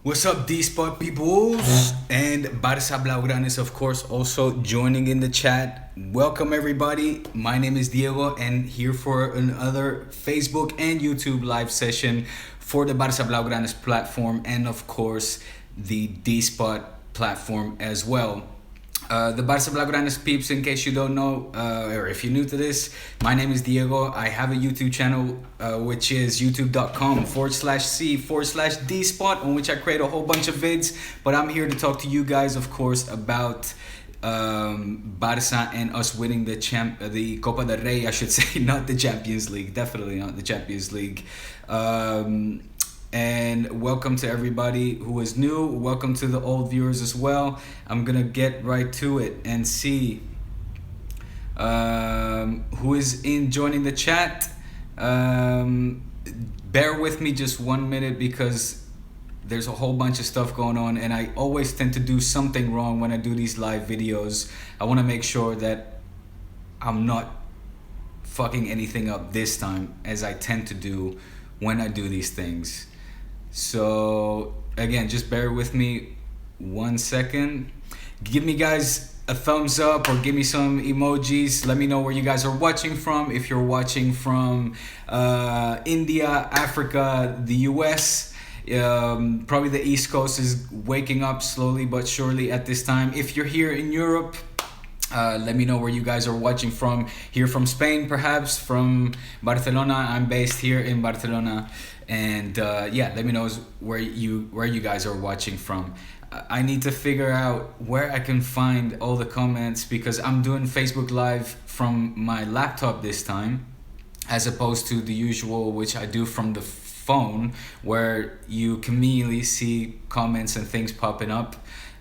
What's up, D-Spot peoples? And Barça Blaugrana is, of course, also joining in the chat. Welcome, everybody. My name is Diego, and here for another Facebook and YouTube live session for the Barça Blaugranas platform, and of course, the D-Spot platform as well. The Barça Blaugranas peeps, in case you don't know, or if you're new to this, my name is Diego. I have a YouTube channel, which is youtube.com/C/D-Spot, on which I create a whole bunch of vids. But I'm here to talk to you guys, of course, about Barça and us winning the Copa del Rey, I should say, not the Champions League. Definitely not the Champions League. And welcome to everybody who is new. Welcome to the old viewers as well. I'm gonna get right to it and see who is joining the chat. Bear with me just 1 minute because there's a whole bunch of stuff going on, and I always tend to do something wrong when I do these live videos. I want to make sure that I'm not fucking anything up this time, as I tend to do when I do these things. So again, just bear with me 1 second. Give me guys a thumbs up or give me some emojis. Let me know where you guys are watching from. If you're watching from India, Africa, the US, probably the East Coast is waking up slowly but surely at this time. If you're here in Europe, let me know where you guys are watching from. Here from Spain, perhaps from Barcelona. I'm based here in Barcelona, and yeah, let me know where you guys are watching from. I need to figure out where I can find all the comments, because I'm doing Facebook Live from my laptop this time, as opposed to the usual, which I do from the phone, where you can immediately see comments and things popping up.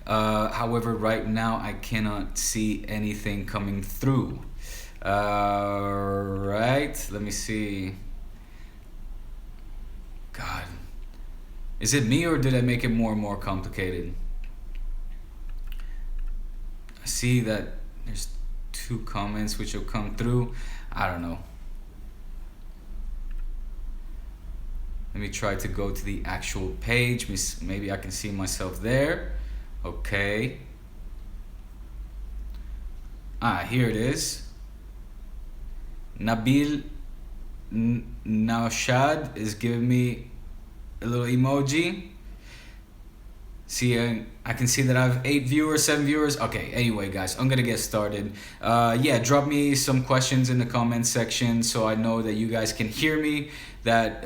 However, right now I cannot see anything coming through. Right, let me see. God, is it me or did I make it more and more complicated? I see that there's 2 comments which will come through. I don't know. Let me try to go to the actual page. Maybe I can see myself there. Okay. Here it is. Nabil Naushad is giving me a little emoji. See, I can see that I have 8 viewers, 7 viewers. Okay, anyway, guys, I'm gonna get started. Yeah, drop me some questions in the comment section so I know that you guys can hear me, that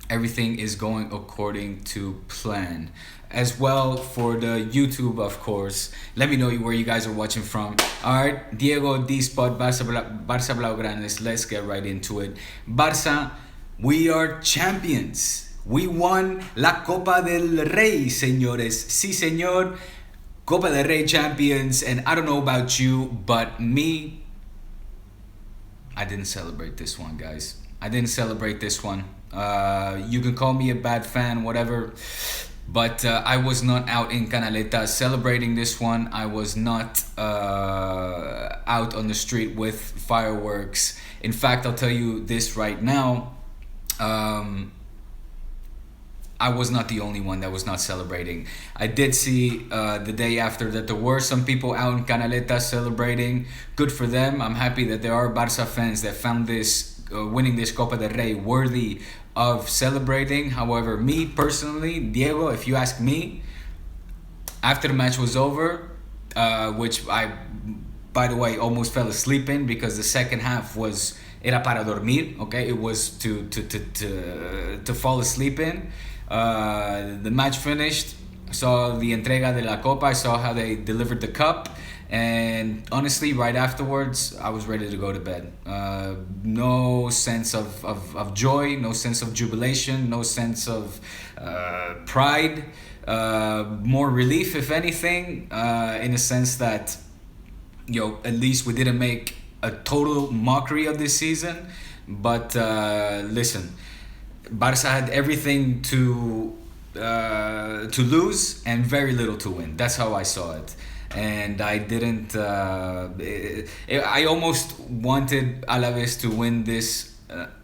everything is going according to plan. As well for the YouTube, of course, let me know where you guys are watching from. Alright, Diego D-Spot, Barça Blaugranes, let's get right into it. Barça, we are champions. We won la Copa del Rey, señores. Sí, señor. Copa del Rey champions. And I don't know about you, but me, I didn't celebrate this one, guys. I didn't celebrate this one. You can call me a bad fan, whatever. But I was not out in Canaleta celebrating this one. I was not out on the street with fireworks. In fact, I'll tell you this right now. I was not the only one that was not celebrating. I did see the day after that there were some people out in Canaleta celebrating. Good for them. I'm happy that there are Barça fans that found this winning this Copa del Rey worthy of celebrating. However, me personally, Diego, if you ask me, after the match was over, which I, by the way, almost fell asleep in, because the second half was era para dormir, okay? It was to fall asleep in. The match finished. I saw the entrega de la copa. I saw how they delivered the cup, and honestly, right afterwards, I was ready to go to bed. No sense of joy, no sense of jubilation, no sense of pride. More relief, if anything, in a sense that, at least we didn't make a total mockery of this season. But listen, Barça had everything to lose and very little to win. That's how I saw it. And I didn't. I almost wanted Alavés to win this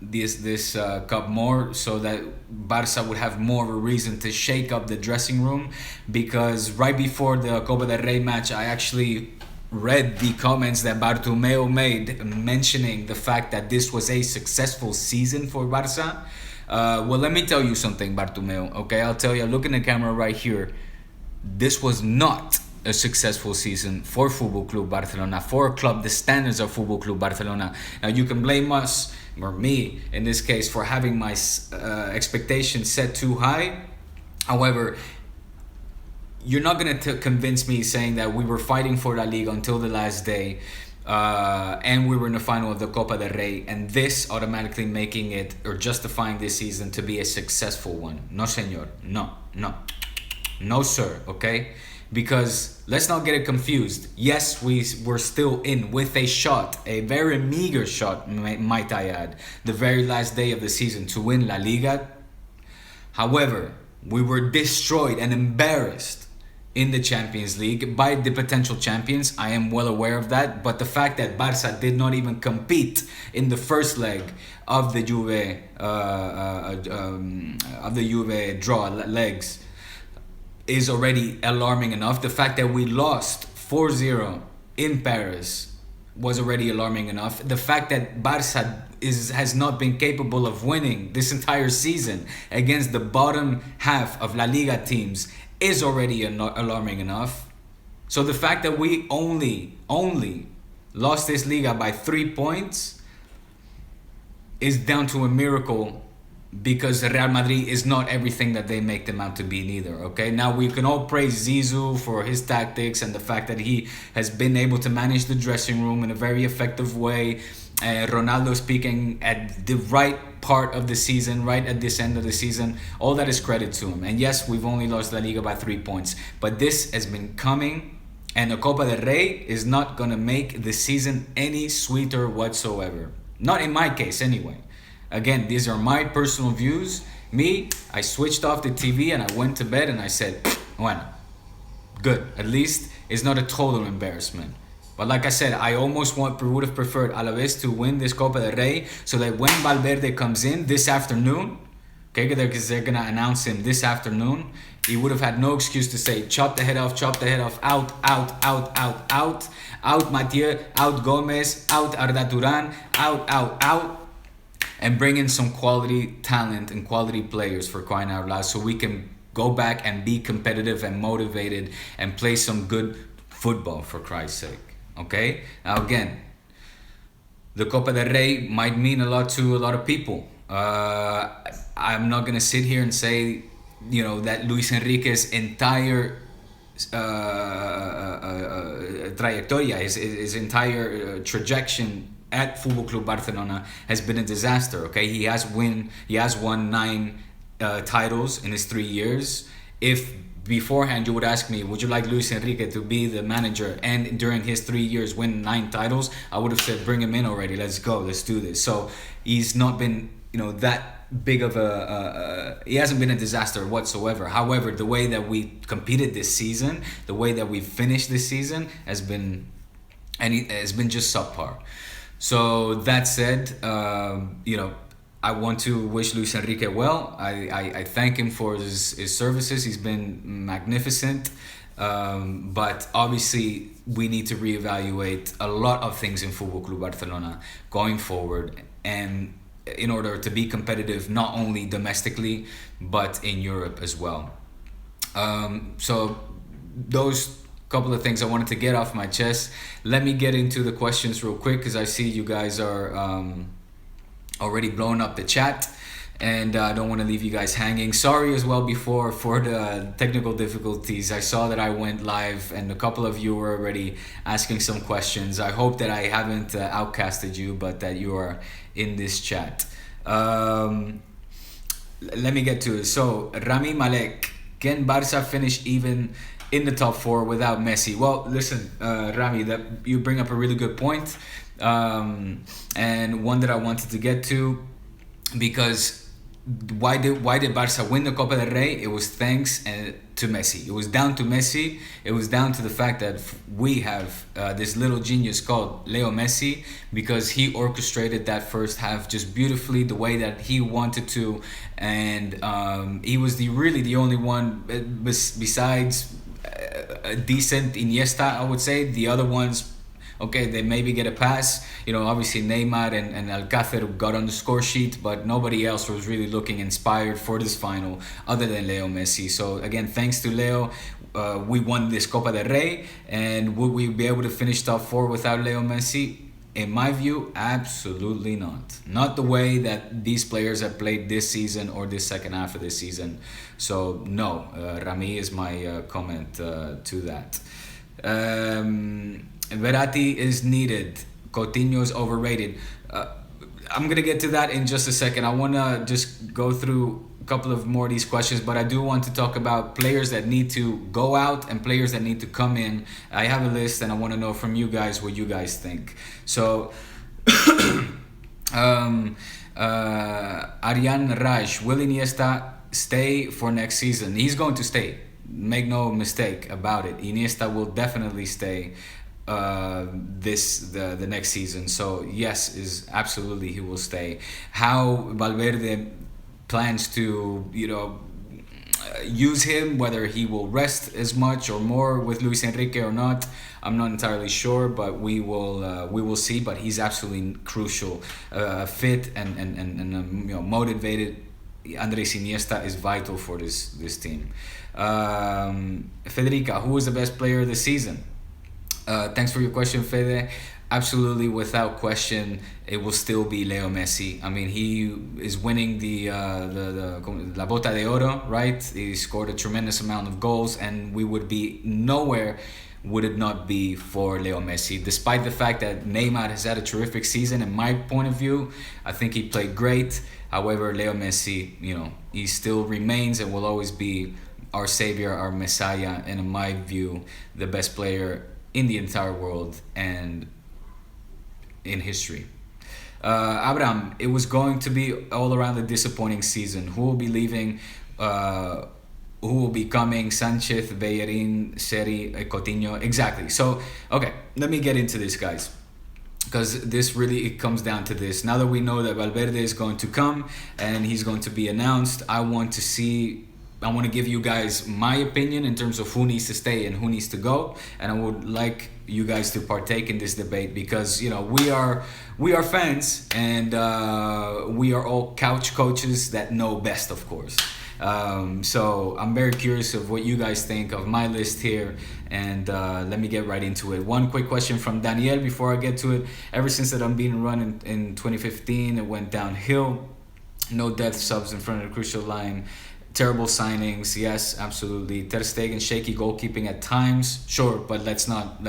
this cup more, so that Barça would have more of a reason to shake up the dressing room. Because right before the Copa del Rey match, I actually read the comments that Bartomeu made mentioning the fact that this was a successful season for Barça. Well, let me tell you something, Bartomeu. Okay, I'll tell you. Look in the camera right here. This was not a successful season for Football Club Barcelona, for a club the standards of Football Club Barcelona. Now you can blame us, or me in this case, for having my expectations set too high. However, you're not going to convince me saying that we were fighting for La Liga until the last day, and we were in the final of the Copa del Rey, and this automatically making it or justifying this season to be a successful one. No, senor. No, sir. Okay? Because let's not get it confused. Yes, we were still in with a shot, a very meager shot, might I add, the very last day of the season to win La Liga. However, we were destroyed and embarrassed in the Champions League by the potential champions. I am well aware of that, but the fact that Barça did not even compete in the first leg of the Juve draw legs is already alarming enough. The fact that we lost 4-0 in Paris was already alarming enough. The fact that Barça has not been capable of winning this entire season against the bottom half of La Liga teams is already alarming enough. So the fact that we only lost this Liga by 3 points is down to a miracle, because Real Madrid is not everything that they make them out to be neither, okay? Now, we can all praise Zizou for his tactics and the fact that he has been able to manage the dressing room in a very effective way. Ronaldo speaking at the right part of the season, right at this end of the season. All that is credit to him. And yes, we've only lost La Liga by 3 points. But this has been coming, and the Copa del Rey is not going to make the season any sweeter whatsoever. Not in my case, anyway. Again, these are my personal views. Me, I switched off the TV and I went to bed and I said, bueno, good. At least it's not a total embarrassment. But like I said, I almost would have preferred Alavés to win this Copa del Rey, so that when Valverde comes in this afternoon, okay, because they're going to announce him this afternoon, he would have had no excuse to say, chop the head off, out Mathieu, out Gomez, out Arda Turan, out. And bring in some quality talent and quality players, for crying out loud, so we can go back and be competitive and motivated and play some good football, for Christ's sake. Okay? Now again, the Copa del Rey might mean a lot to a lot of people. I'm not going to sit here and say, that Luis Enrique's entire trayectoria, his entire trajectory at Football Club Barcelona has been a disaster. Okay, he has won 9 titles in his 3 years. If beforehand you would ask me, would you like Luis Enrique to be the manager and during his 3 years win 9 titles, I would have said, bring him in already. Let's go. Let's do this. So he's not been, that big of he hasn't been a disaster whatsoever. However, the way that we competed this season, the way that we finished this season has been just subpar. So that said, I want to wish Luis Enrique well. I thank him for his services. He's been magnificent. But obviously, we need to reevaluate a lot of things in Football Club Barcelona going forward, and in order to be competitive not only domestically but in Europe as well. So those couple of things I wanted to get off my chest. Let me get into the questions real quick, because I see you guys are already blowing up the chat, and I don't want to leave you guys hanging. Sorry as well before for the technical difficulties. I saw that I went live and a couple of you were already asking some questions. I hope that I haven't outcasted you, but that you are in this chat. Let me get to it. So Rami Malek, can Barça finish even in the top 4 without Messi? Well, listen, Rami, that you bring up a really good point, and one that I wanted to get to, because why did Barça win the Copa del Rey? It was thanks to Messi. It was down to Messi. It was down to the fact that we have this little genius called Leo Messi, because he orchestrated that first half just beautifully, the way that he wanted to, and he was really the only one besides a decent Iniesta, I would say. The other ones, okay, they maybe get a pass. Obviously Neymar and Alcácer got on the score sheet, but nobody else was really looking inspired for this final other than Leo Messi. So again, thanks to Leo, we won this Copa del Rey. And would we be able to finish top four without Leo Messi? In my view, absolutely not. Not the way that these players have played this season or this second half of this season. So no, Rami is my comment to that. Verratti is needed. Coutinho is overrated. I'm going to get to that in just a second. I want to just go through a couple of more of these questions, but I do want to talk about players that need to go out and players that need to come in. I have a list, and I want to know from you guys what you guys think. So, Ariane Raj, will Iniesta stay for next season? He's going to stay. Make no mistake about it. Iniesta will definitely stay the next season. So yes, is absolutely he will stay. How Valverde plans to use him, whether he will rest as much or more with Luis Enrique or not, I'm not entirely sure, but we will see. But he's absolutely crucial. Fit and motivated Andres Iniesta is vital for this team. Federica, who is the best player of the season? Thanks for your question, Fede. Absolutely, without question, it will still be Leo Messi. I mean, he is winning the La Bota de Oro, right? He scored a tremendous amount of goals, and we would be nowhere would it not be for Leo Messi. Despite the fact that Neymar has had a terrific season, in my point of view, I think he played great. However, Leo Messi, he still remains and will always be our savior, our messiah, and in my view, the best player in the entire world and in history. Abraham, it was going to be all around a disappointing season. Who will be leaving? Who will be coming? Sanchez, Bellerin, Seri, Coutinho. Exactly. So, okay, let me get into this, guys, because this really, it comes down to this. Now that we know that Valverde is going to come and he's going to be announced, I want to give you guys my opinion in terms of who needs to stay and who needs to go, and I would like you guys to partake in this debate, because we are fans, and we are all couch coaches that know best, of course. So I'm very curious of what you guys think of my list here, and let me get right into it. One quick question from Daniel before I get to it. Ever since that I'm being run in 2015, it went downhill. No depth subs in front of the crucial line. Terrible signings, yes, absolutely. Ter Stegen, shaky goalkeeping at times, sure, but let's not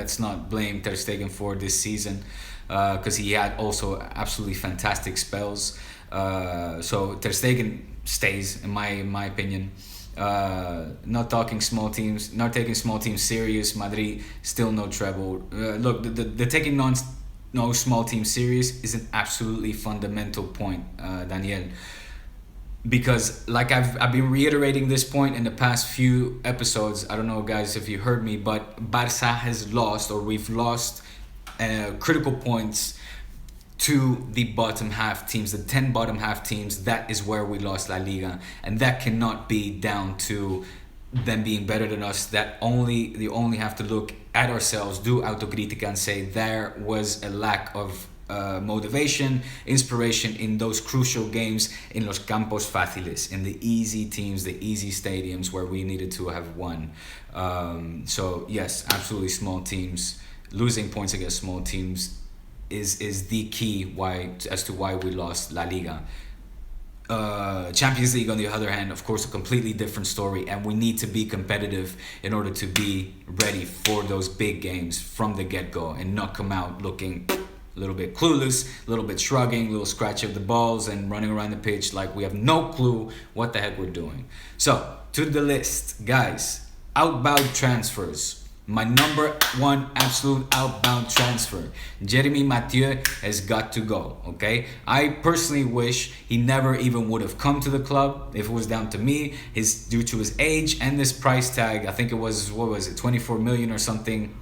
blame Ter Stegen for this season, because he had also absolutely fantastic spells. So Ter Stegen stays, in my opinion. Not taking small teams serious. Madrid still no treble. Look, the taking no small team serious is an absolutely fundamental point, Daniel. Because like I've been reiterating this point in the past few episodes. I don't know, guys, if you heard me, but Barça has lost, or we've lost critical points to the bottom half teams, the 10 bottom half teams. That is where we lost La Liga, and that cannot be down to them being better than us. They only have to look at ourselves, do autocrítica, and say there was a lack of motivation, inspiration in those crucial games, in los campos fáciles, in the easy teams, the easy stadiums where we needed to have won. So yes, absolutely, small teams, losing points against small teams is the key as to why we lost La Liga. Champions League, on the other hand, of course, a completely different story, and we need to be competitive in order to be ready for those big games from the get-go, and not come out looking a little bit clueless, a little bit shrugging, a little scratch of the balls, and running around the pitch like we have no clue what the heck we're doing. So, to the list, guys. Outbound transfers. My number one absolute outbound transfer, Jeremy Mathieu, has got to go, okay? I personally wish he never even would have come to the club if it was down to me. Due to his age and this price tag, I think it was, 24 million or something,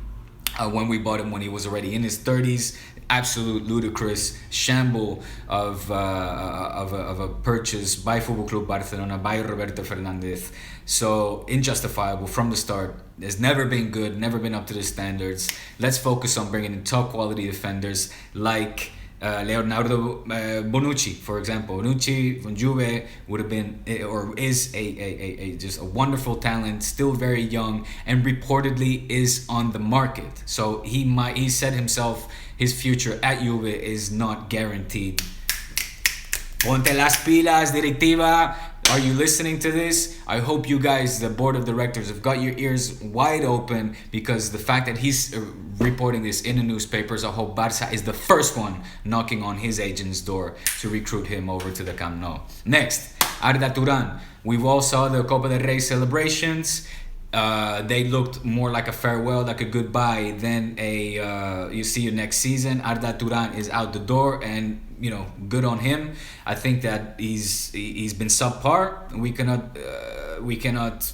when we bought him when he was already in his 30s. Absolute ludicrous shamble of a purchase by Football Club Barcelona, by Roberto Fernandez. So injustifiable from the start. Has never been good, never been up to the standards. Let's focus on bringing in top quality defenders like Leonardo Bonucci, for example. Bonucci from Juve would have been, or is a just a wonderful talent, still very young, and reportedly is on the market. So he said himself his future at Juve is not guaranteed. Ponte las pilas, directiva. Are you listening to this? I hope you guys, the board of directors, have got your ears wide open, because the fact that he's reporting this in the newspapers, I hope Barça is the first one knocking on his agent's door to recruit him over to the Camp Nou. Next, Arda Turan. We've all saw the Copa del Rey celebrations. They looked more like a farewell, like a goodbye, than a you see you next season. Arda Turan is out the door, and good on him. I think that he's been subpar. We cannot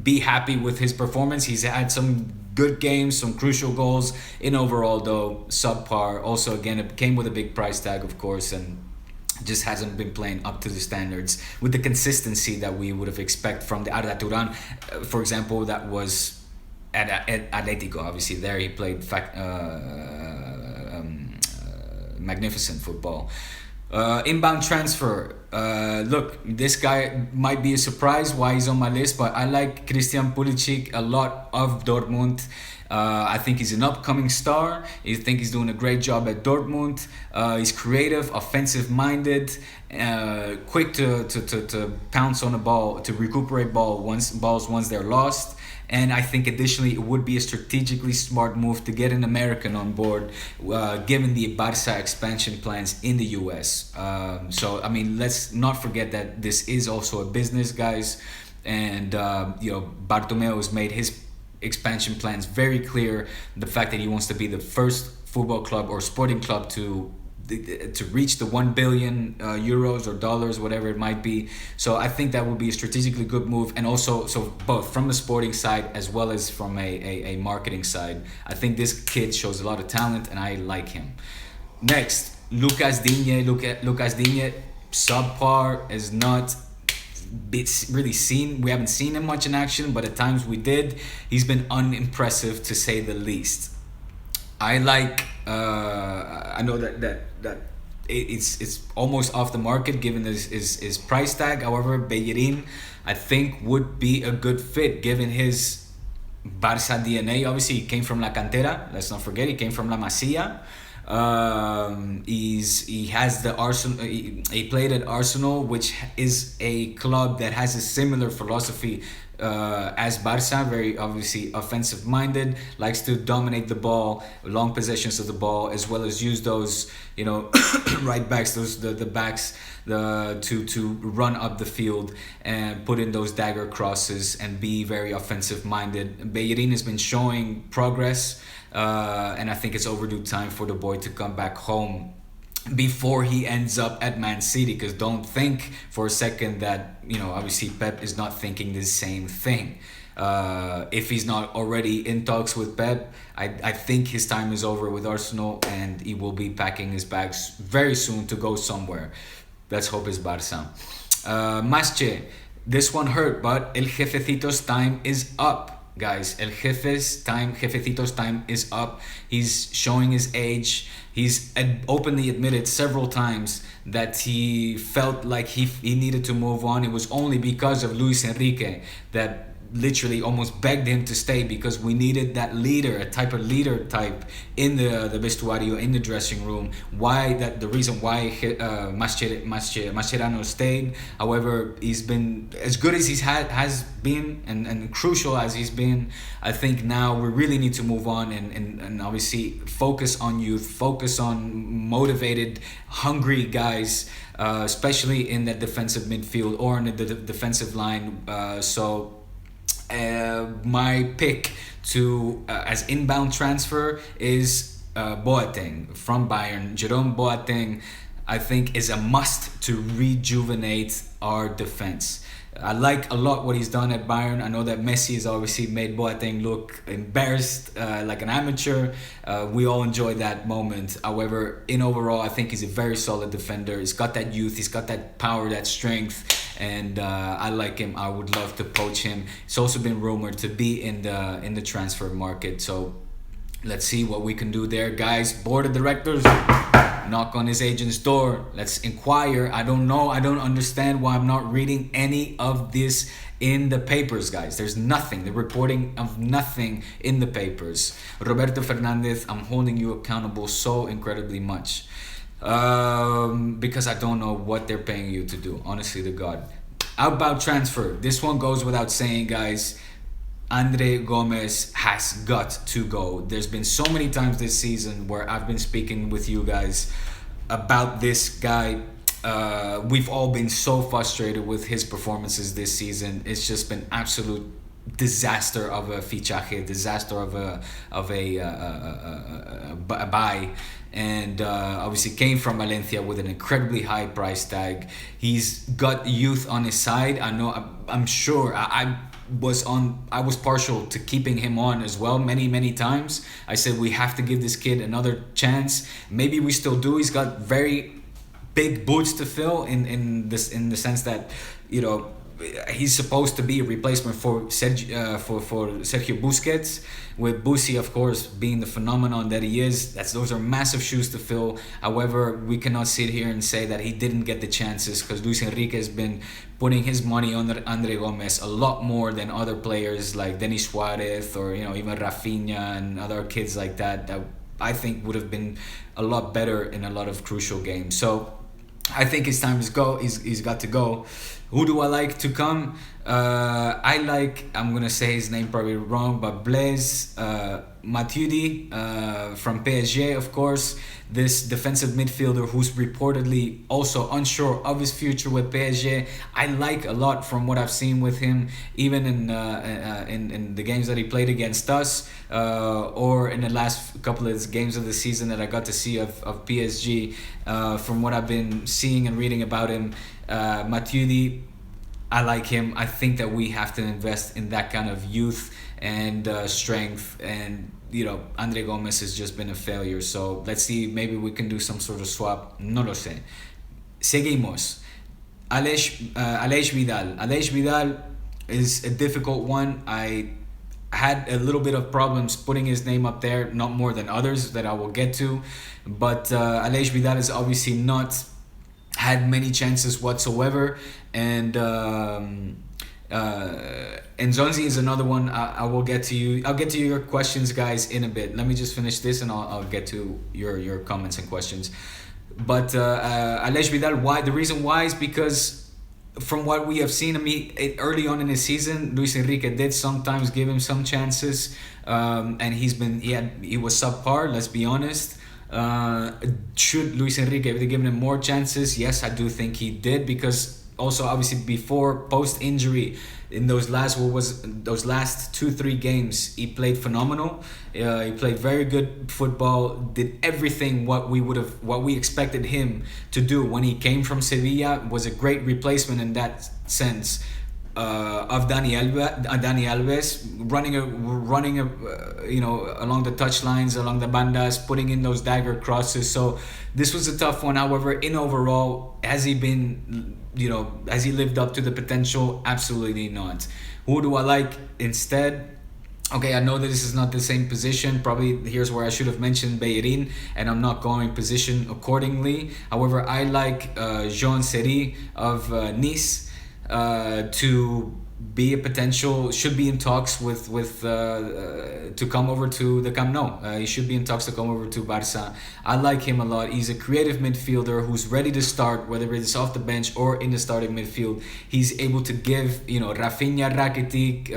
be happy with his performance. He's had some good games, some crucial goals. In overall, though, subpar. Also, again, it came with a big price tag, of course, and just hasn't been playing up to the standards with the consistency that we would have expected from the Arda Turan. For example, that was at Atletico. Obviously, there he played magnificent football. Inbound transfer. Look, this guy might be a surprise why he's on my list, but I like Christian Pulisic a lot of Dortmund. I think he's an upcoming star. I think he's doing a great job at Dortmund. He's creative, offensive-minded, quick to pounce on the ball, to recuperate balls once they're lost. And I think additionally it would be a strategically smart move to get an American on board, given the Barça expansion plans in the US. So, I mean, let's not forget that this is also a business, guys. And, Bartomeu has made his expansion plans very clear. The fact that he wants to be the first football club or sporting club to reach the 1 billion euros or dollars, whatever it might be. So I think that would be a strategically good move, and also so both from the sporting side as well as from a marketing side. I think this kid shows a lot of talent, and I like him. Next, Lucas Digne. Lucas Digne, subpar, is not really seen. We haven't seen him much in action, but at times we did. He's been unimpressive, to say the least. I like. I know that it's almost off the market given his price tag. However, Bellerin, I think, would be a good fit given his Barça DNA. Obviously, he came from La Cantera. Let's not forget, he came from La Masia. He has the Arsenal. He played at Arsenal, which is a club that has a similar philosophy as Barça, very obviously offensive minded, likes to dominate the ball, long possessions of the ball, as well as use those right backs, the backs to run up the field and put in those dagger crosses and be very offensive minded. Bellerin has been showing progress, and I think it's overdue time for the boy to come back home before he ends up at Man City, because don't think for a second that obviously Pep is not thinking the same thing. If he's not already in talks with Pep, I think his time is over with Arsenal, and he will be packing his bags very soon to go somewhere. Let's hope it's Barça. Masche, this one hurt, but El Jefecito's time is up, guys. Jefecito's time is up. He's showing his age. He's openly admitted several times that he felt like he needed to move on. It was only because of Luis Enrique that literally almost begged him to stay, because we needed that leader, a leader type in the vestuario, in the dressing room. The reason why Mascherano stayed. However, he's been as good as has been and crucial as he's been. I think now we really need to move on and obviously focus on youth, focus on motivated, hungry guys, especially in that defensive midfield or in the defensive line. So My pick to as inbound transfer is Boateng from Bayern. Jerome Boateng, I think, is a must to rejuvenate our defense. I like a lot what he's done at Bayern. I know that Messi has obviously made Boateng look embarrassed, like an amateur. We all enjoy that moment. However, in overall, I think he's a very solid defender. He's got that youth, he's got that power, that strength, and I like him. I would love to poach him. It's also been rumored to be in the transfer market. So let's see what we can do there, guys. Board of directors, knock on his agent's door. Let's inquire. I don't know. I don't understand why I'm not reading any of this in the papers, guys. There's nothing. The reporting of nothing in the papers. Roberto Fernandez, I'm holding you accountable so incredibly much. Because I don't know what they're paying you to do, honestly to God. Outbound transfer. This one goes without saying, guys. Andre Gomez has got to go. There's been so many times this season where I've been speaking with you guys about this guy. We've all been so frustrated with his performances this season. It's just been absolute disaster of a fichaje, disaster of a buy, and obviously came from Valencia with an incredibly high price tag. He's got youth on his side. I know. I'm sure. I was partial to keeping him on as well many times. I said we have to give this kid another chance. Maybe we still do. He's got very big boots to fill in the sense that, you know, he's supposed to be a replacement for Sergio Busquets, with Busi, of course, being the phenomenon that he is. Those are massive shoes to fill. However, we cannot sit here and say that he didn't get the chances, because Luis Enrique has been putting his money on Andre Gomez a lot more than other players like Denis Suarez or, you know, even Rafinha and other kids like that I think would have been a lot better in a lot of crucial games. So I think his time is go. He's got to go. Who do I like to come? I'm gonna say his name probably wrong, but Blaise Matuidi from PSG, of course. This defensive midfielder who's reportedly also unsure of his future with PSG. I like a lot from what I've seen with him, even in the games that he played against us, or in the last couple of games of the season that I got to see of PSG. From what I've been seeing and reading about him, Matuidi, I like him. I think that we have to invest in that kind of youth and strength, and you know, Andre Gomez has just been a failure. So let's see, maybe we can do some sort of swap. No lo sé. Seguimos. Aleix Vidal. Aleix Vidal is a difficult one. I had a little bit of problems putting his name up there, not more than others that I will get to, but Aleix Vidal has obviously not had many chances whatsoever, and Nzonzi is another one. I will get to you. I'll get to your questions, guys, in a bit. Let me just finish this, and I'll get to your comments and questions. But Aleix Vidal, why? The reason why is because from what we have seen him early on in his season, Luis Enrique did sometimes give him some chances, and he was subpar. Let's be honest. Should Luis Enrique have given him more chances? Yes, I do think he did, because also obviously post injury in those last 2-3 games he played phenomenal. He played very good football, did everything what we expected him to do when he came from Sevilla. Was a great replacement in that sense of Dani Alves, running along the touchlines, along the bandas, putting in those dagger crosses. So this was a tough one. However, in overall, has he lived up to the potential? Absolutely not. Who do I like instead? Okay, I know that this is not the same position. Probably here's where I should have mentioned Bellerin, and I'm not going position accordingly. However, I like Jean Seri of Nice. To be a potential, should be in talks with to come over to the Camp Nou. He should be in talks to come over to Barça. I like him a lot. He's a creative midfielder who's ready to start, whether it's off the bench or in the starting midfield. He's able to give, Rafinha, Rakitic,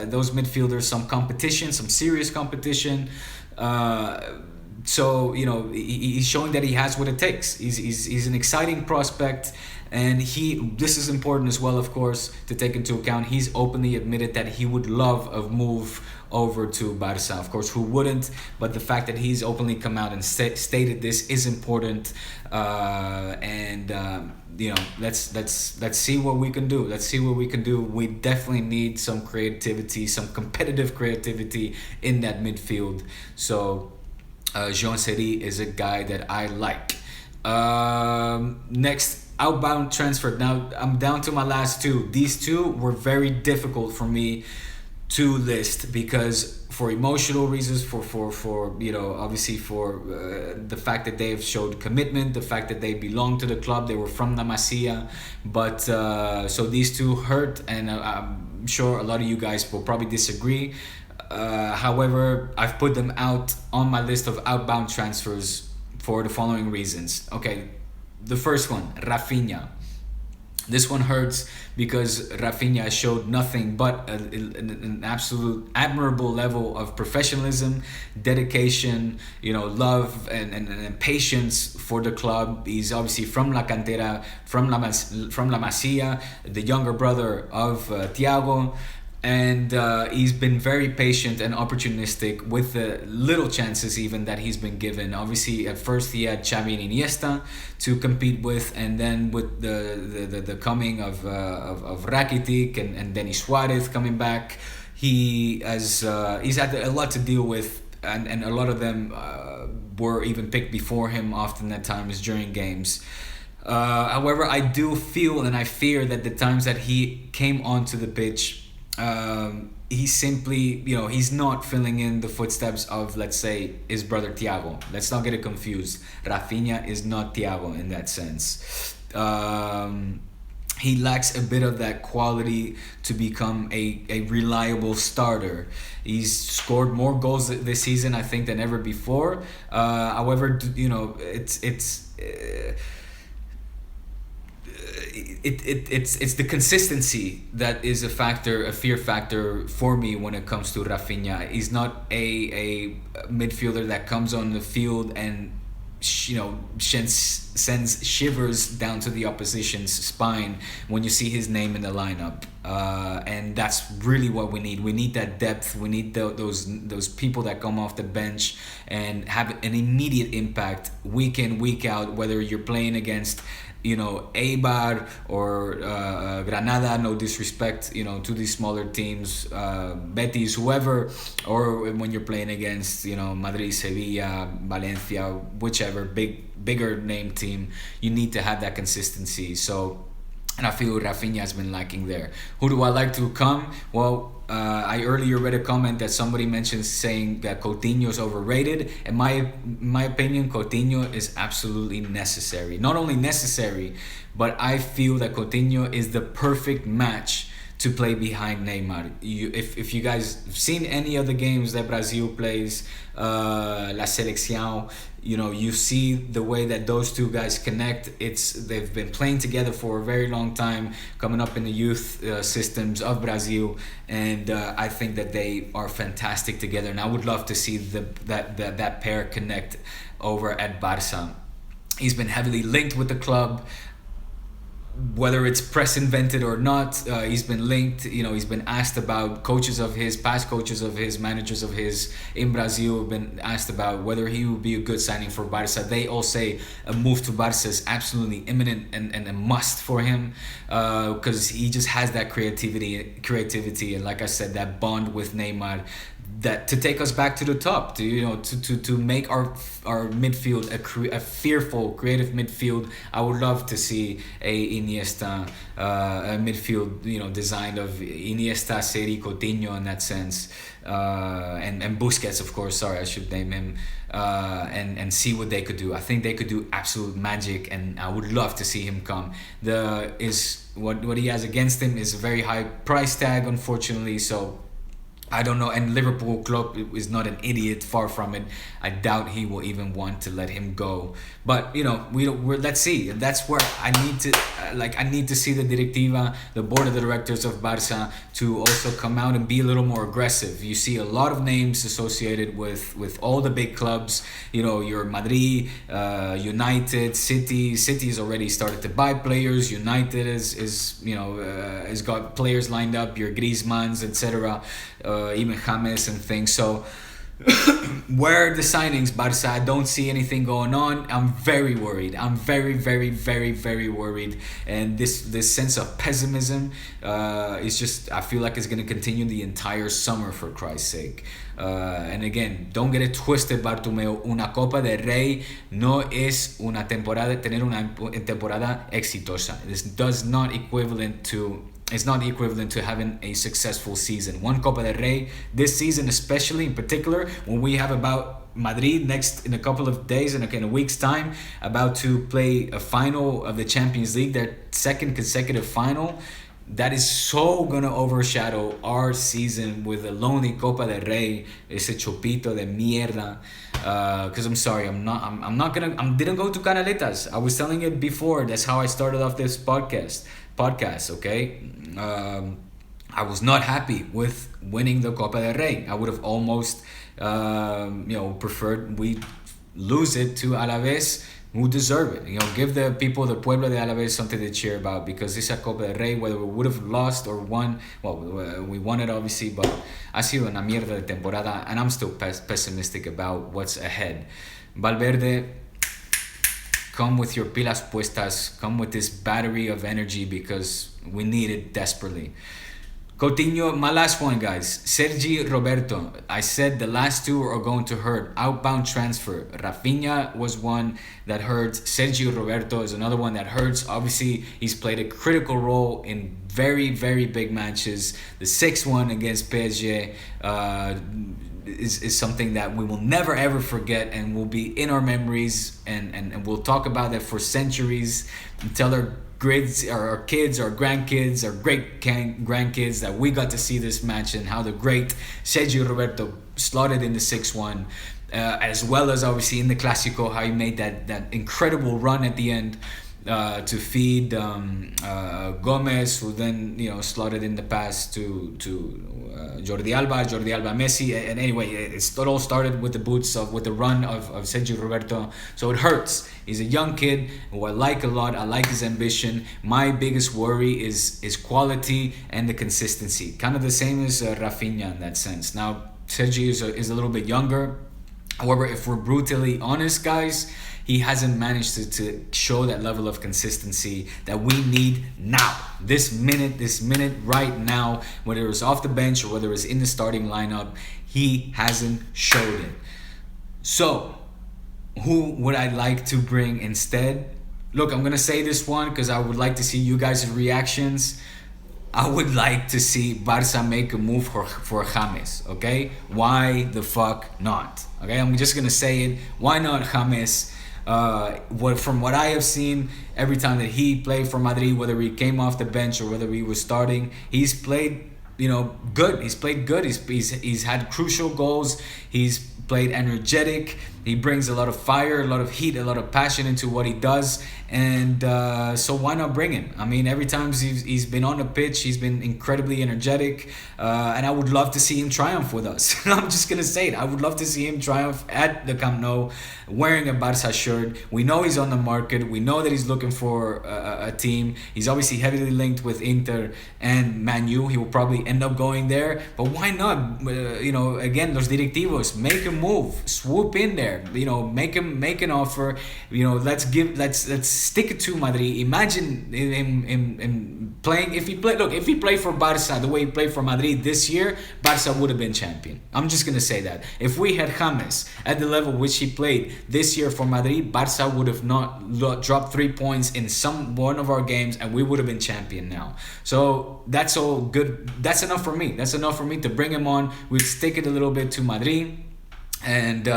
those midfielders some competition, some serious competition. So he's showing that he has what it takes. He's an exciting prospect, and this is important as well, of course, to take into account. He's openly admitted that he would love a move over to Barça. Of course, who wouldn't? But the fact that he's openly come out and stated this is important. Let's see what we can do. Let's see what we can do. We definitely need some creativity, some competitive creativity in that midfield. So Jean Seri is a guy that I like. Next, outbound transfer. Now I'm down to my last two. These two were very difficult for me to list because for emotional reasons, for obviously for the fact that they've showed commitment, the fact that they belong to the club, they were from La Masia, but so these two hurt, and I'm sure a lot of you guys will probably disagree. However, I've put them out on my list of outbound transfers for the following reasons. Okay, the first one, Rafinha. This one hurts because Rafinha showed nothing but an absolute admirable level of professionalism, dedication, love and patience for the club. He's obviously from La Cantera, from La Masia, the younger brother of Thiago. And he's been very patient and opportunistic with the little chances even that he's been given. Obviously, at first he had Xavi and Iniesta to compete with, and then with the coming of Rakitic and Denis Suarez coming back, he's had a lot to deal with, and a lot of them were even picked before him often at times during games. However, I do feel and I fear that the times that he came onto the pitch, he simply, he's not filling in the footsteps of, let's say, his brother Thiago. Let's not get it confused. Rafinha is not Thiago in that sense. He lacks a bit of that quality to become a reliable starter. He's scored more goals this season, I think, than ever before. However, it's the consistency that is a fear factor for me when it comes to Rafinha. He's not a midfielder that comes on the field and sends shivers down to the opposition's spine when you see his name in the lineup, and that's really what we need. We need that depth. We need those people that come off the bench and have an immediate impact week in, week out, whether you're playing against Eibar or Granada, no disrespect, to these smaller teams, Betis, whoever, or when you're playing against, Madrid, Sevilla, Valencia, whichever bigger name team, you need to have that consistency. So, and I feel Rafinha has been lacking there. Who do I like to come? Well, I earlier read a comment that somebody mentioned saying that Coutinho is overrated. In my opinion, Coutinho is absolutely necessary. Not only necessary, but I feel that Coutinho is the perfect match to play behind Neymar. If you guys have seen any of the games that Brazil plays, La Selección, you see the way that those two guys connect. They've been playing together for a very long time, coming up in the youth systems of Brazil, and I think that they are fantastic together. And I would love to see that pair connect over at Barça. He's been heavily linked with the club. Whether it's press invented or not, he's been linked. He's been asked about past coaches of his, managers of his in Brazil have been asked about whether he would be a good signing for Barça. They all say a move to Barça is absolutely imminent and a must for him, because he just has that creativity, and like I said, that bond with Neymar, that to take us back to the top, to make our midfield a fearful, creative midfield. I would love to see a Iniesta a midfield, designed of Iniesta, Seri, Coutinho in that sense, and Busquets, of course. Sorry, I should name him, and see what they could do. I think they could do absolute magic, and I would love to see him come. What he has against him is a very high price tag, unfortunately. So I don't know, and Liverpool club is not an idiot. Far from it. I doubt he will even want to let him go. But let's see. That's where I need to I need to see the directiva, the board of the directors of Barça, to also come out and be a little more aggressive. You see a lot of names associated with all the big clubs. Your Madrid, United, City. City has already started to buy players. United has got players lined up. Your Griezmanns, etc. Even James and things. So where are the signings, Barça? I don't see anything going on. I'm very worried. I'm very, very, very, very worried. And this sense of pessimism is just, I feel like it's going to continue the entire summer, for Christ's sake. And again, don't get it twisted, Bartomeu. Una Copa del Rey no es tener una temporada exitosa. This does not equivalent to It's not equivalent to having a successful season. One Copa del Rey this season, especially in particular, when we have about Madrid next in a couple of days, in a week's time, about to play a final of the Champions League, their second consecutive final. That is so gonna overshadow our season with a lonely Copa del Rey, ese chupito de mierda. Because I'm sorry, I didn't go to Canaletas. I was telling it before. That's how I started off this podcast. Okay. I was not happy with winning the Copa del Rey. I would have almost, preferred we lose it to Alavés, who deserve it. Give the people, the Pueblo de Alavés, something to cheer about, because this Copa del Rey, whether we would have lost or won, well, we won it obviously, but ha sido una mierda de temporada, and I'm still pessimistic about what's ahead. Valverde, come with your pilas puestas, come with this battery of energy, because we need it desperately. Coutinho, my last one, guys. Sergi Roberto. I said the last two are going to hurt. Outbound transfer. Rafinha was one that hurts. Sergio Roberto is another one that hurts. Obviously, he's played a critical role in very, very big matches. The 6-1 against PSG is something that we will never ever forget, and will be in our memories, and we'll talk about that for centuries, until our kids, our grandkids, our great grandkids, that we got to see this match, and how the great Sergio Roberto slotted in the 6-1, as well as obviously in the Clásico, how he made that incredible run at the end to feed Gomez, who then slotted in the pass to Jordi Alba Messi. And anyway, it all started with the run of Sergio Roberto. So it hurts. He's a young kid who I like a lot. I like his ambition. My biggest worry is quality and the consistency. Kind of the same as Rafinha in that sense. Now Sergio is a little bit younger. However, if we're brutally honest, guys, he hasn't managed to show that level of consistency that we need now. This minute, right now, whether it's off the bench or whether it's in the starting lineup, he hasn't showed it. So, who would I like to bring instead? Look, I'm going to say this one because I would like to see you guys' reactions. I would like to see Barça make a move for James, okay? Why the fuck not? Okay, I'm just going to say it. Why not James? From what I have seen, every time that he played for Madrid, whether he came off the bench or whether he was starting, he's played, good. He's played good. He's had crucial goals. He's played energetic. He brings a lot of fire, a lot of heat, a lot of passion into what he does. And so why not bring him? I mean, every time he's been on the pitch, he's been incredibly energetic. And I would love to see him triumph with us. I'm just going to say it. I would love to see him triumph at the Camp Nou wearing a Barça shirt. We know he's on the market. We know that he's looking for a team. He's obviously heavily linked with Inter and Man U. He will probably end up going there. But why not? Again, los directivos, make a move. Swoop in there. Make an offer. Let's stick it to Madrid. Imagine him playing. If he played for Barça the way he played for Madrid this year, Barça would have been champion. I'm just gonna say that. If we had James at the level which he played this year for Madrid, Barça would have not dropped 3 points in one of our games, and we would have been champion now. So that's all good. That's enough for me. That's enough for me to bring him on. We'd stick it a little bit to Madrid, and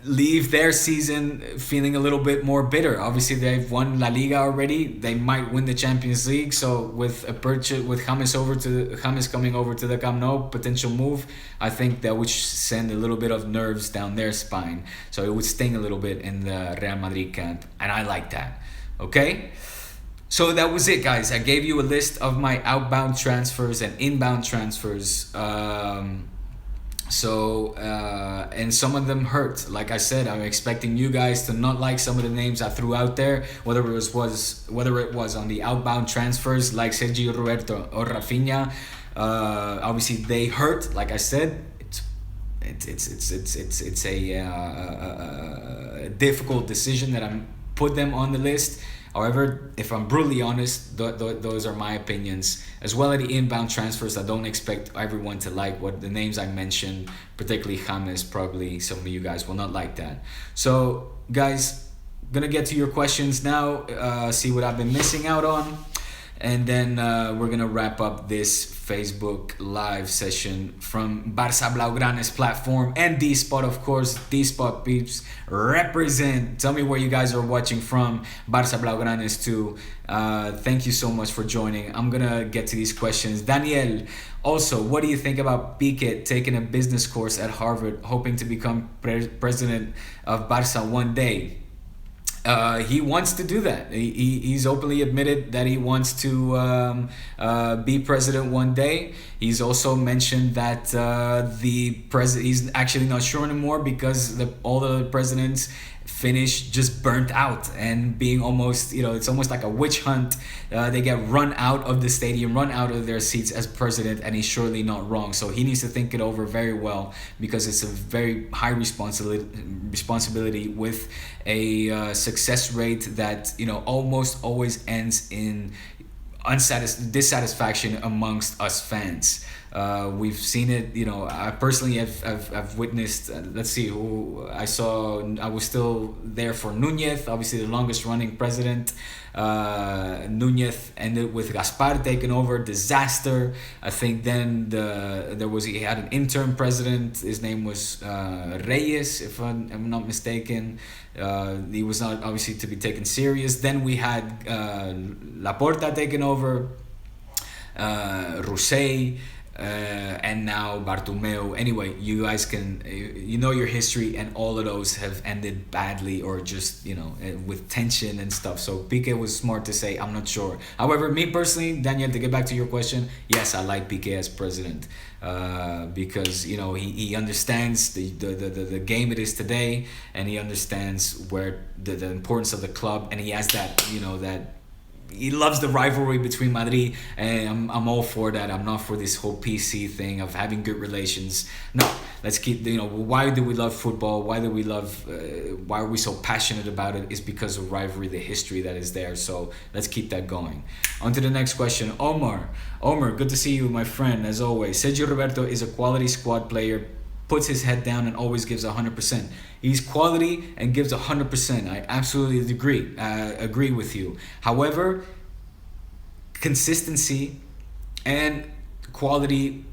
leave their season feeling a little bit more bitter. Obviously, they've won La Liga already. They might win the Champions League. So with a purchase, with James coming over to the Camp Nou, potential move, I think that would send a little bit of nerves down their spine. So it would sting a little bit in the Real Madrid camp, and I like that. Okay. So that was it, guys. I gave you a list of my outbound transfers and inbound transfers. And some of them hurt. Like I said, I'm expecting you guys to not like some of the names I threw out there, whether it was on the outbound transfers like Sergio Roberto or Rafinha. Obviously, they hurt. Like I said, it's a difficult decision that I'm put them on the list. However, if I'm brutally honest, those are my opinions. As well as the inbound transfers, I don't expect everyone to like what the names I mentioned, particularly James. Probably some of you guys will not like that. So, guys, gonna get to your questions now, see what I've been missing out on. And then we're going to wrap up this Facebook live session from Barça Blaugranes platform and D-Spot, of course. D-Spot peeps represent. Tell me where you guys are watching from. Barça Blaugranes too. Thank you so much for joining. I'm going to get to these questions. Daniel, also, what do you think about Piqué taking a business course at Harvard, hoping to become president of Barça one day? He wants to do that. He's openly admitted that he wants to be president one day. He's also mentioned that he's actually not sure anymore because all the presidents finish just burnt out and being almost, it's almost like a witch hunt. They get run out of the stadium, run out of their seats as president, and he's surely not wrong. So he needs to think it over very well because it's a very high responsibility with a success rate that almost always ends in dissatisfaction amongst us fans. We've seen it. I personally have witnessed. Let's see who I saw. I was still there for Núñez, obviously the longest running president. Núñez ended with Gaspar taking over, disaster. I think then he had an interim president. His name was Reyes, if I'm not mistaken. He was not obviously to be taken serious. Then we had Laporta taking over, Rousset. And now Bartomeu. Anyway, you guys can, your history, and all of those have ended badly or just, with tension and stuff. So Piqué was smart to say, I'm not sure. However, me personally, Daniel, to get back to your question, yes, I like Piqué as president because, he understands the game it is today, and he understands where the importance of the club, and he has that, that he loves the rivalry between Madrid, and I'm all for that. I'm not for this whole PC thing of having good relations. No, let's keep, why do we love football? Why are we so passionate about it? Is because of rivalry, the history that is there. So let's keep that going. On to the next question. Omar, good to see you, my friend, as always. Sergio Roberto is a quality squad player, puts his head down and always gives 100%. He's quality and gives 100%. I absolutely agree with you. However, consistency and quality,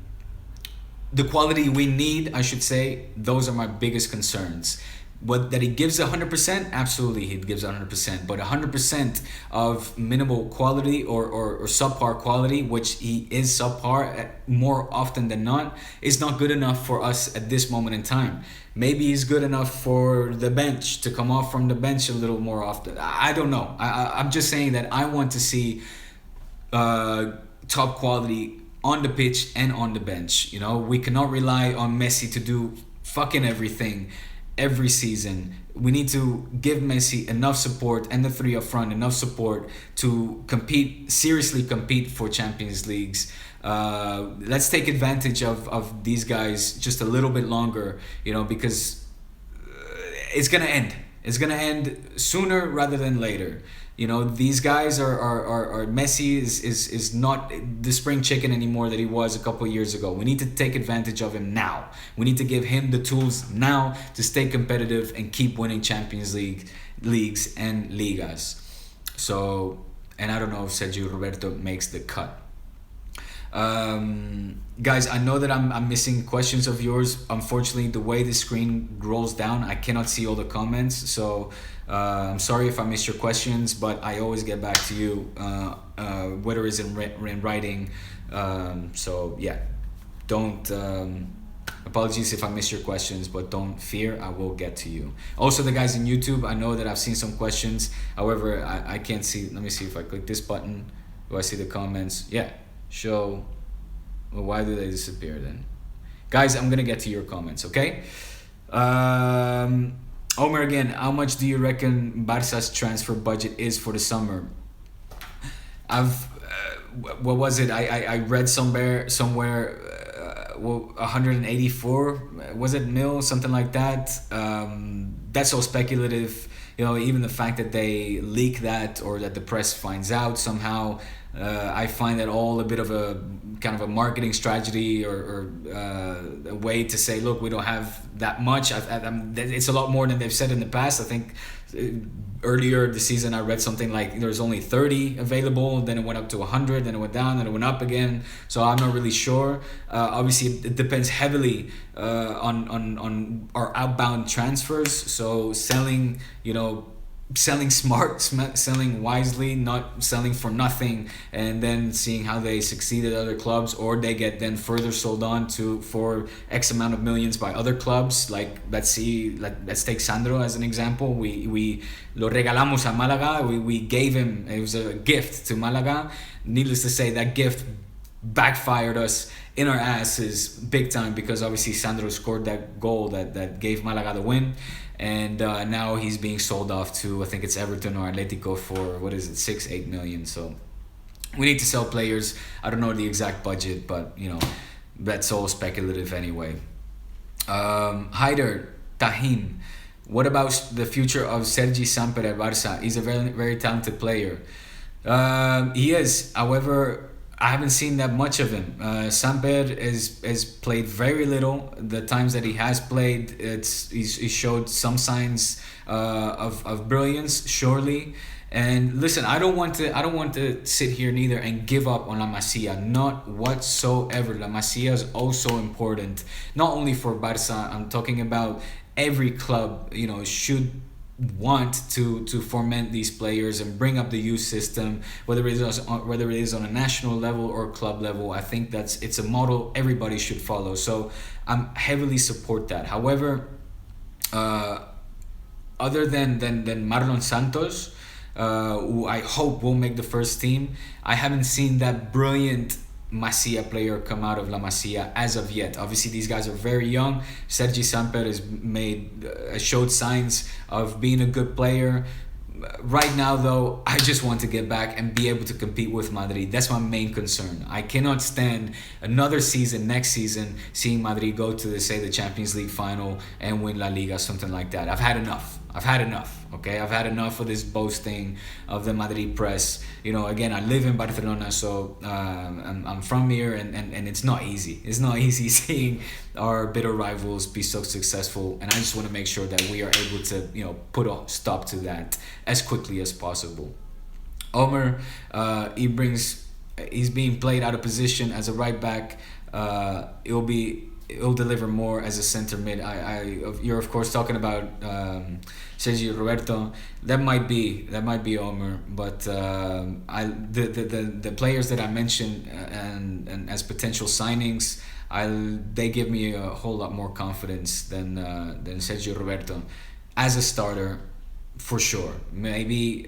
the quality we need, I should say, those are my biggest concerns. But that he gives 100%, absolutely he gives 100%. But 100% of minimal quality or subpar quality, which he is subpar more often than not, is not good enough for us at this moment in time. Maybe he's good enough for the bench, to come off from the bench a little more often. I don't know. I'm just saying that I want to see top quality on the pitch and on the bench. We cannot rely on Messi to do fucking everything every season. We need to give Messi enough support, and the three up front enough support to seriously compete for Champions Leagues. Let's take advantage of these guys just a little bit longer, because it's gonna end. It's gonna end sooner rather than later. These guys are Messi is not the spring chicken anymore that he was a couple of years ago. We need to take advantage of him now. We need to give him the tools now to stay competitive and keep winning Champions Leagues and Ligas. So, and I don't know if Sergio Roberto makes the cut. Guys, I know that I'm missing questions of yours. Unfortunately, the way the screen rolls down, I cannot see all the comments. So I'm sorry if I missed your questions, but I always get back to you, whether it's in writing. So yeah, don't. Apologies if I miss your questions, but don't fear, I will get to you. Also, the guys in YouTube, I know that I've seen some questions. However, I can't see. Let me see if I click this button. Do I see the comments? Yeah. Show. Well, why do they disappear then? Guys, I'm going to get to your comments, okay? Omer again, how much do you reckon Barça's transfer budget is for the summer? What was it? I read somewhere 184, was it mil, something like that. That's so speculative. You know, even the fact that they leak that or that the press finds out somehow, I find that all a bit of a kind of a marketing strategy or a way to say, look, we don't have that much. It's a lot more than they've said in the past. I think earlier this season I read something like there's only 30 available, then it went up to 100, then it went down, then it went up again. So I'm not really sure. Obviously, it depends heavily on our outbound transfers. So selling, selling smart, selling wisely, not selling for nothing, and then seeing how they succeed at other clubs, or they get then further sold on to for X amount of millions by other clubs. Let's take Sandro as an example. We lo regalamos a Malaga. We gave him, it was a gift to Malaga. Needless to say, that gift backfired us in our asses big time, because obviously Sandro scored that goal that gave Malaga the win. And now he's being sold off to, I think it's Everton or Atletico for, 6-8 million. So we need to sell players. I don't know the exact budget, but that's all speculative anyway. Haider Tahin, what about the future of Sergi Samper at Barça? He's a very, very talented player. He is. However, I haven't seen that much of him. Samper has played very little. The times that he has played, he showed some signs of brilliance, surely. And listen, I don't want to sit here neither and give up on La Masia, not whatsoever. La Masia is also important, not only for Barça. I'm talking about every club. Should want to foment these players and bring up the youth system, whether it is on a national level or club level. I think it's a model everybody should follow. So I'm heavily support that. However, other than Marlon Santos, who I hope will make the first team, I haven't seen that brilliant Masia player come out of La Masia as of yet. Obviously, these guys are very young. Sergi Samper has showed signs of being a good player. Right now, though, I just want to get back and be able to compete with Madrid. That's my main concern. I cannot stand another season, next season, seeing Madrid go to, the Champions League final and win La Liga, something like that. I've had enough. Okay? I've had enough of this boasting of the Madrid press. Again, I live in Barcelona, so I'm from here, and it's not easy. It's not easy seeing our bitter rivals be so successful, and I just want to make sure that we are able to, put a stop to that as quickly as possible. Omer, he's being played out of position as a right back. He'll deliver more as a center mid. You're of course talking about Sergio Roberto. That might be Omer, but the players that I mentioned and as potential signings, they give me a whole lot more confidence than Sergio Roberto as a starter. For sure, maybe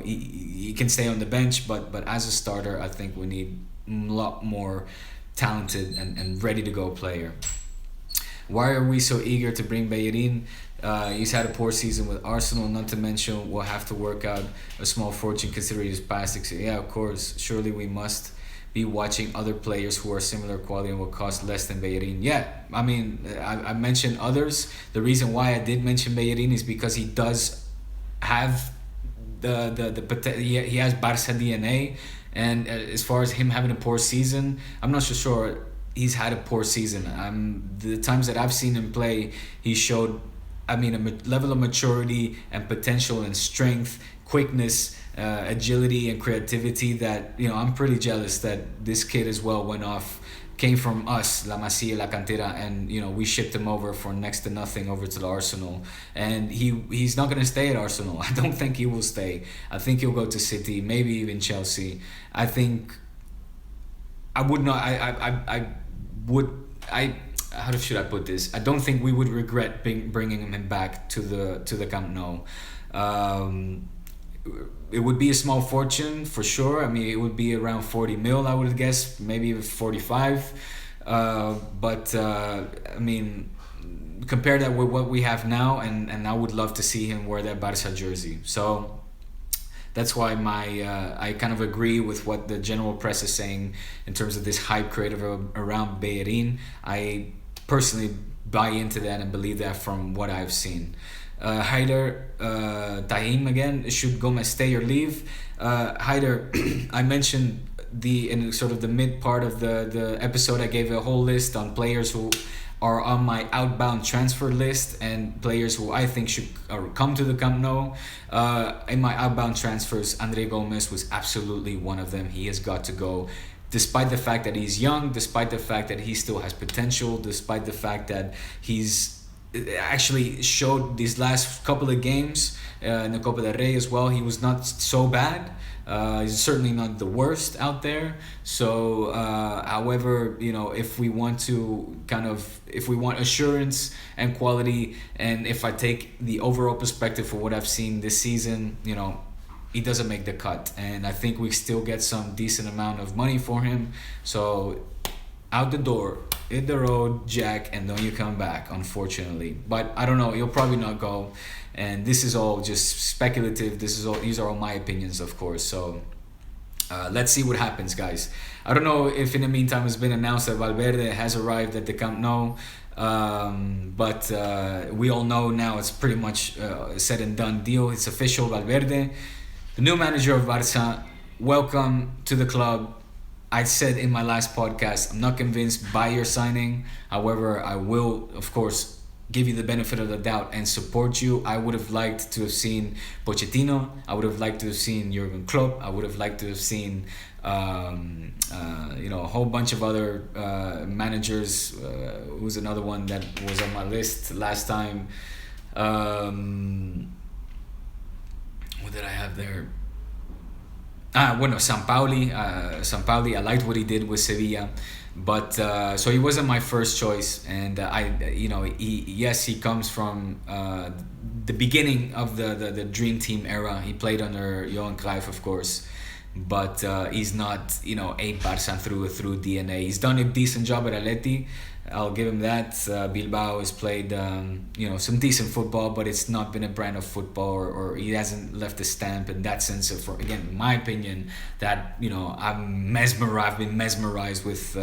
he can stay on the bench, but as a starter, I think we need a lot more talented and ready to go player. Why are we so eager to bring Bellerin? He's had a poor season with Arsenal, not to mention we'll have to work out a small fortune considering his past. Yeah, of course, surely we must be watching other players who are similar quality and will cost less than Bellerin. Yeah, I mean, I mentioned others. The reason why I did mention Bellerin is because he does have he has Barça DNA, and as far as him having a poor season, I'm not so sure he's had a poor season. The times that I've seen him play, he showed I mean, level of maturity and potential and strength, quickness, agility and creativity that, I'm pretty jealous that this kid as well came from us, La Masia, La Cantera, and we shipped him over for next to nothing over to the Arsenal, and he's not gonna stay at Arsenal. I don't think he will stay. I think he'll go to City, maybe even Chelsea. I think I would not. I would. How should I put this? I don't think we would regret bringing him back to the Camp Nou. It would be a small fortune for sure. I mean, it would be around 40 mil, I would guess, maybe even 45. But I mean, compare that with what we have now, and I would love to see him wear that Barça jersey. So that's why I kind of agree with what the general press is saying in terms of this hype created around Bellerin. I personally buy into that and believe that from what I've seen. Haider, Tahim again, should Gomez stay or leave? Haider, I mentioned in sort of the mid part of the episode, I gave a whole list on players who are on my outbound transfer list and players who I think should come to the Camp Nou. In my outbound transfers, Andre Gomez was absolutely one of them. He has got to go. Despite the fact that he's young, despite the fact that he still has potential, despite the fact that he's actually showed these last couple of games in the Copa del Rey as well, he was not so bad. He's certainly not the worst out there. So, however, if we want assurance and quality, and if I take the overall perspective for what I've seen this season, he doesn't make the cut, and I think we still get some decent amount of money for him. So, out the door, hit the road, Jack, and don't you come back, unfortunately. But I don't know, he'll probably not go, and this is all just speculative. These are all my opinions, of course. So let's see what happens, guys. I don't know if in the meantime it's been announced that Valverde has arrived at the Camp Nou, but we all know now it's pretty much said and done deal. It's official. Valverde, the new manager of Barça. Welcome to the club. I said in my last podcast, I'm not convinced by your signing. However, I will, of course, give you the benefit of the doubt and support you. I would have liked to have seen Pochettino. I would have liked to have seen Jurgen Klopp. I would have liked to have seen, a whole bunch of other managers. Who's another one that was on my list last time? What did I have there? Sampaoli. Sampaoli, I liked what he did with Sevilla, but so he wasn't my first choice, and he comes from the beginning of the Dream Team era. He played under Johan Cruyff, of course, but he's not a Barça through DNA. He's done a decent job at Atleti. I'll give him that. Bilbao has played some decent football, but it's not been a brand of football, or he hasn't left a stamp in that sense of, again, in my opinion, that I've been mesmerized with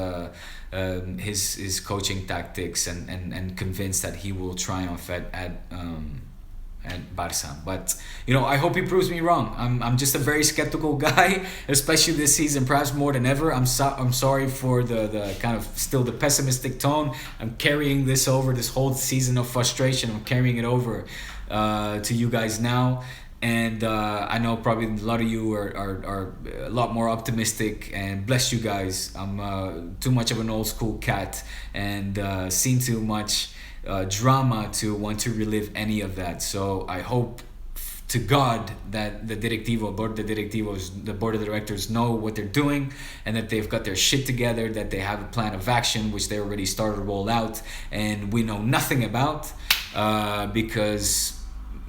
his coaching tactics and convinced that he will triumph at Barça. But I hope he proves me wrong. I'm just a very skeptical guy, especially this season, perhaps more than ever. I'm sorry for the kind of still the pessimistic tone. I'm carrying this whole season of frustration. I'm carrying it over to you guys now. And I know probably a lot of you are a lot more optimistic, and bless you guys. I'm too much of an old school cat and seen too much drama to want to relive any of that. So I hope to God that the board of directors know what they're doing, and that they've got their shit together, that they have a plan of action, which they already started to roll out, and we know nothing about, because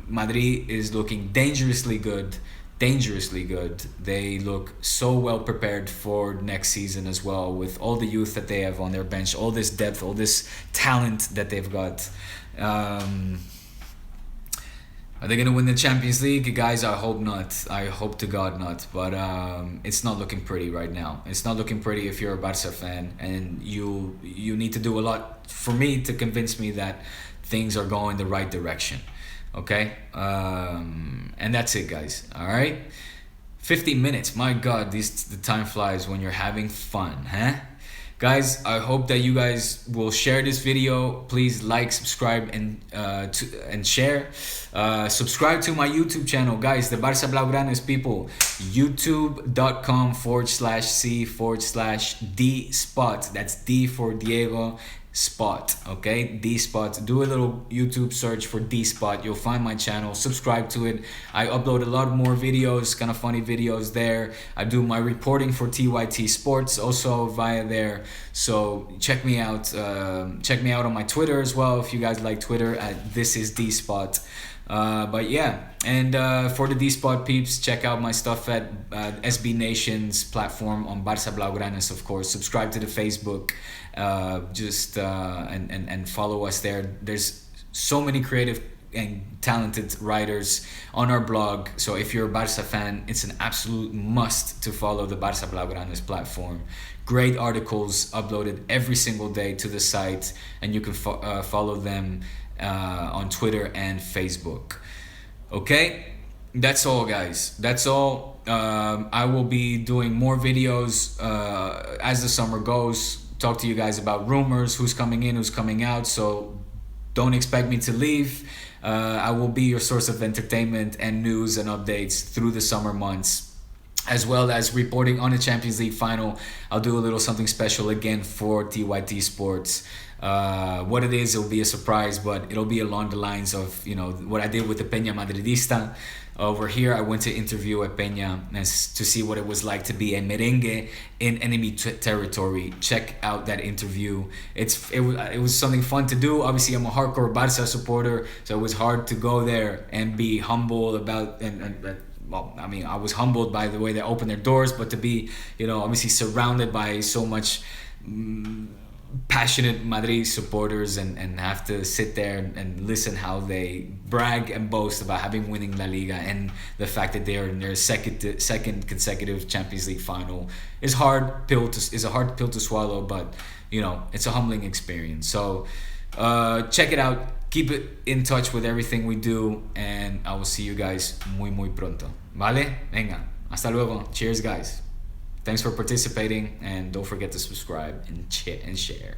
Madrid is looking dangerously good. They look so well prepared for next season as well, with all the youth that they have on their bench, all this depth, all this talent that they've got. Are they going to win the Champions League? Guys, I hope not. I hope to God not. But it's not looking pretty right now. It's not looking pretty if you're a Barça fan, and you need to do a lot for me to convince me that things are going the right direction. Okay, and that's it, guys. All right, 50 minutes. My God, the time flies when you're having fun, huh? Guys, I hope that you guys will share this video. Please like, subscribe, and share. Subscribe to my YouTube channel, guys, the Barça Blaugranes people. youtube.com/c/d spot. That's D for Diego, spot. Okay, D spot. Do a little YouTube search for D spot. You'll find my channel. Subscribe to it. I upload a lot more videos, kind of funny videos there. I do my reporting for TYT Sports also via there. So check me out. Check me out on my Twitter as well if you guys like Twitter at This Is D Spot. But yeah, and for the D-Spot peeps, check out my stuff at SB Nation's platform on Barça Blaugranes, of course. Subscribe to the Facebook, and follow us there. There's so many creative and talented writers on our blog, so if you're a Barça fan, it's an absolute must to follow the Barça Blaugranes platform. Great articles uploaded every single day to the site, and you can follow them on Twitter and Facebook. Okay, that's all, guys. That's all. I will be doing more videos as the summer goes. Talk to you guys about rumors, who's coming in, who's coming out. So don't expect me to leave. I will be your source of entertainment and news and updates through the summer months, as well as reporting on the Champions League final. I'll do a little something special again for TYT Sports. What it is, it'll be a surprise, but it'll be along the lines of, you know, what I did with the Peña Madridista. Over here, I went to interview a Peña to see what it was like to be a merengue in enemy territory. Check out that interview. It was something fun to do. Obviously, I'm a hardcore Barça supporter, so it was hard to go there and be humble about well, I mean, I was humbled by the way they opened their doors, but to be, you know, obviously surrounded by so much passionate Madrid supporters and have to sit there and listen how they brag and boast about having winning La Liga and the fact that they are in their second consecutive Champions League final is a hard pill to swallow, but you know, it's a humbling experience. So check it out. Keep it in touch with everything we do, and I will see you guys muy pronto. Vale? Venga. Hasta luego. Cheers, guys. Thanks for participating, and don't forget to subscribe and share.